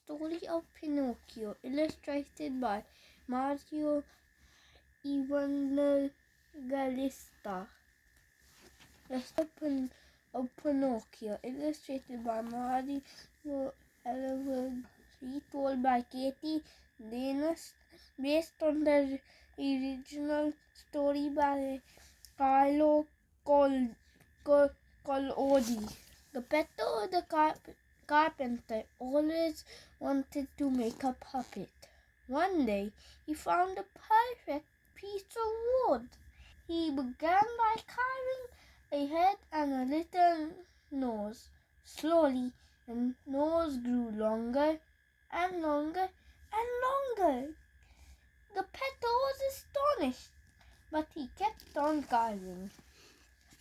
story of Pinocchio, illustrated by Mauro Evangelista. The story of Pinocchio, illustrated by Mauro Evangelista, retold by Katie Danis, based on the original story by Carlo Collodi. Geppetto the carpenter always wanted to make a puppet. One day, he found a perfect piece of wood. He began by carving a head and a little nose. Slowly, the nose grew longer and longer and longer. Geppetto was astonished, but he kept on carving.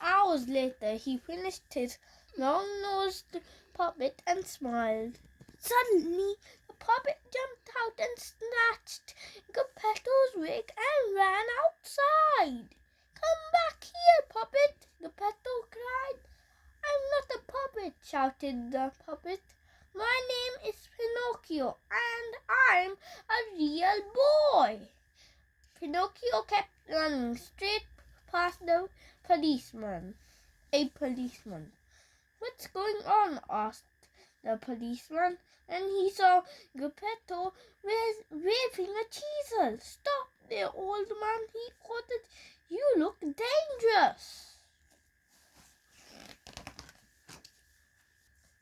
Hours later, he finished his long-nosed puppet and smiled. Suddenly, the puppet jumped out and snatched Geppetto's wig and ran outside. "Come back here, puppet!" Geppetto cried. "I'm not a puppet," shouted the puppet. "My name is Pinocchio, and I'm a real boy." Pinocchio kept running straight past the policeman. A policeman. "What's going on?" asked the policeman, and he saw Geppetto waving a chisel. "Stop there, old man," he ordered. "You look dangerous."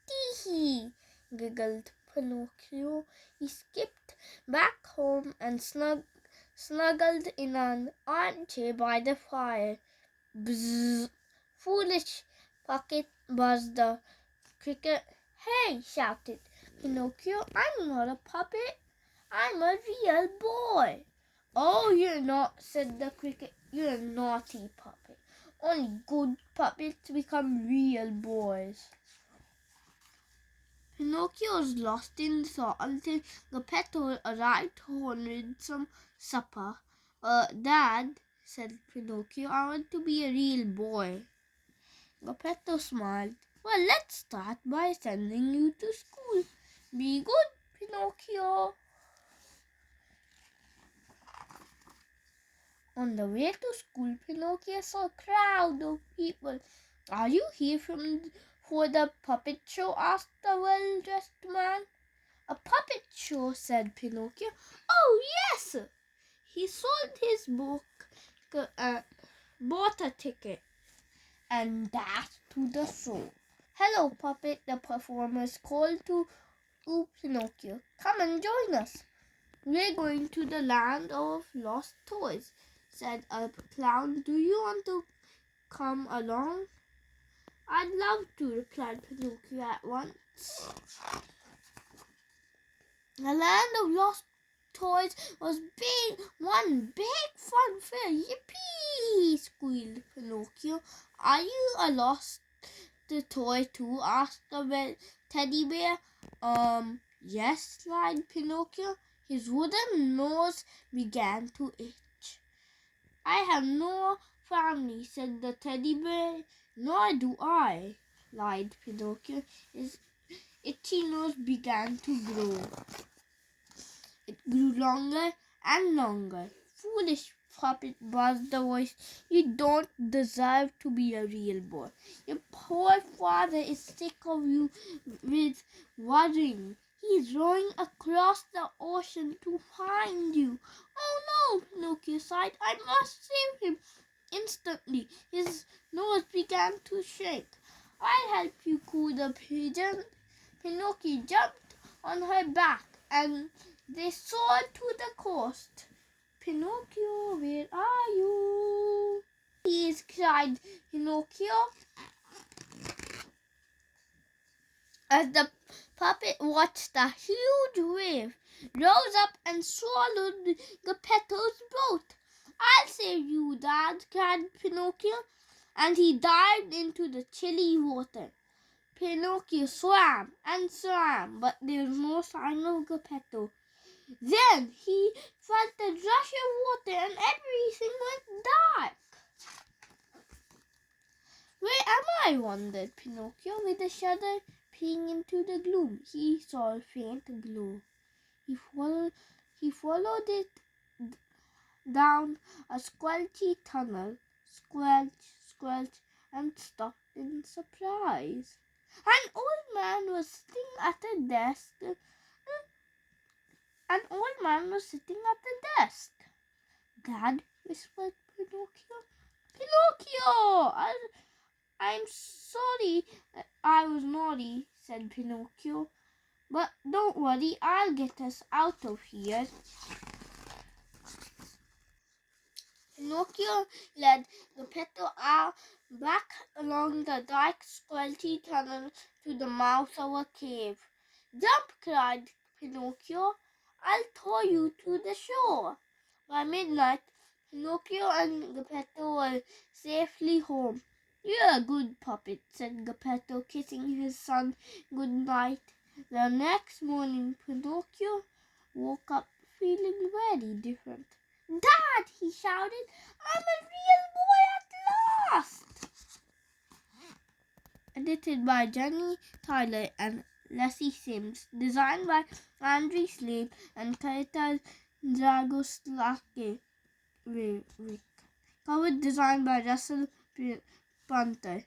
"Tee-hee," giggled Pinocchio. He skipped back home and snuggled in an armchair by the fire. "Bzzz! Foolish pocket," buzzed the cricket. "Hey!" shouted Pinocchio. "I'm not a puppet. I'm a real boy." "Oh, you're not," said the cricket. "You're a naughty puppet. Only good puppets become real boys." Pinocchio was lost in thought until Geppetto arrived home with some supper. "Dad," said Pinocchio, "I want to be a real boy." Geppetto smiled. "Well, let's start by sending you to school. Be good, Pinocchio." On the way to school, Pinocchio saw a crowd of people. "Are you here for the puppet show?" asked the well-dressed man. "A puppet show," said Pinocchio. "Oh, yes!" He sold his book, bought a ticket, and dashed to the show. "Hello, puppet," the performers called to Pinocchio. "Come and join us. We're going to the land of lost toys," said a clown. "Do you want to come along?" "I'd love to," replied Pinocchio at once. The land of lost toys was one big fun fair. "Yippee!" squealed Pinocchio. "Are you a lost toy too?" asked the teddy bear. Yes," lied Pinocchio. His wooden nose began to itch. "I have no family," said the teddy bear. "Nor do I," lied Pinocchio. His itchy nose began to grow. It grew longer and longer. "Foolish puppet," buzzed the voice. "You don't deserve to be a real boy. Your poor father is sick of you with worrying. He's rowing across the ocean to find you." "Oh no," Pinocchio sighed. "I must save him." Instantly, his nose began to shake. "I'll help you," cooed the pigeon. Pinocchio jumped on her back and they soared to the coast. "Pinocchio, where are you?" "Please," cried Pinocchio, as the puppet watched a huge wave rose up and swallowed Geppetto's boat. "I'll save you, Dad," cried Pinocchio, and he dived into the chilly water. Pinocchio swam and swam, but there was no sign of Geppetto. Then he felt a rush of water and everything went dark. "Where am I?" wondered Pinocchio with a shudder. peering into the gloom. He saw a faint glow. He followed it down a squelchy tunnel. Squelch, squelch, and stopped in surprise. An old man was sitting at a desk. An old man was sitting at the desk. Dad, whispered Pinocchio. Pinocchio! I'm sorry I was naughty, said Pinocchio. But don't worry, I'll get us out of here. Pinocchio led Geppetto back along the dark, squelchy tunnel to the mouth of a cave. Jump, cried Pinocchio. I'll tow you to the shore. By midnight, Pinocchio and Geppetto were safely home. You're a good puppet, said Geppetto, kissing his son good night. The next morning, Pinocchio woke up feeling very different. Dad, he shouted, I'm a real boy at last! Edited by Jenny Tyler and Leslie Sims. Designed by Andrew Slade and Kaita Dragoslake. Cover design by Russell Punter.